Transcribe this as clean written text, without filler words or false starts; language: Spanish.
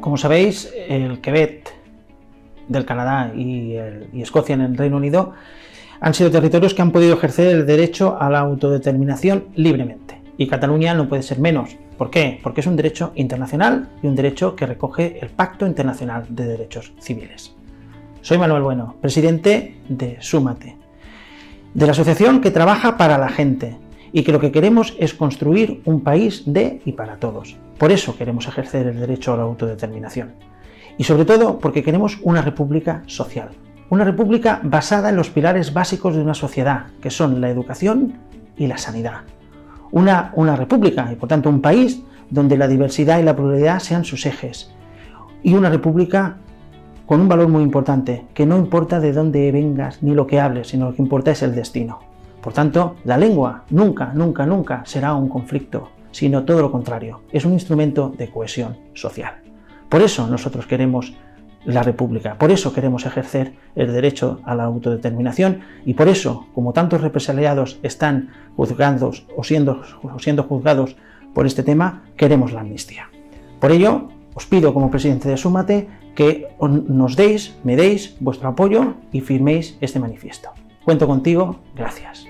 Como sabéis, el Quebec del Canadá y Escocia en el Reino Unido han sido territorios que han podido ejercer el derecho a la autodeterminación libremente. Y Cataluña no puede ser menos. ¿Por qué? Porque es un derecho internacional y un derecho que recoge el Pacto Internacional de Derechos Civiles. Soy Manuel Bueno, presidente de Súmate, de la asociación que trabaja para la gente y que lo que queremos es construir un país de y para todos. Por eso queremos ejercer el derecho a la autodeterminación. Y sobre todo porque queremos una república social. Una república basada en los pilares básicos de una sociedad, que son la educación y la sanidad. Una república y por tanto un país donde la diversidad y la pluralidad sean sus ejes. Y una república con un valor muy importante, que no importa de dónde vengas ni lo que hables, sino lo que importa es el destino. Por tanto, la lengua nunca, nunca, nunca será un conflicto, sino todo lo contrario, es un instrumento de cohesión social. Por eso nosotros queremos la república, por eso queremos ejercer el derecho a la autodeterminación y por eso, como tantos represaliados están juzgados o siendo juzgados por este tema, queremos la amnistía. Por ello, os pido como presidente de Súmate que me deis vuestro apoyo y firméis este manifiesto. Cuento contigo, gracias.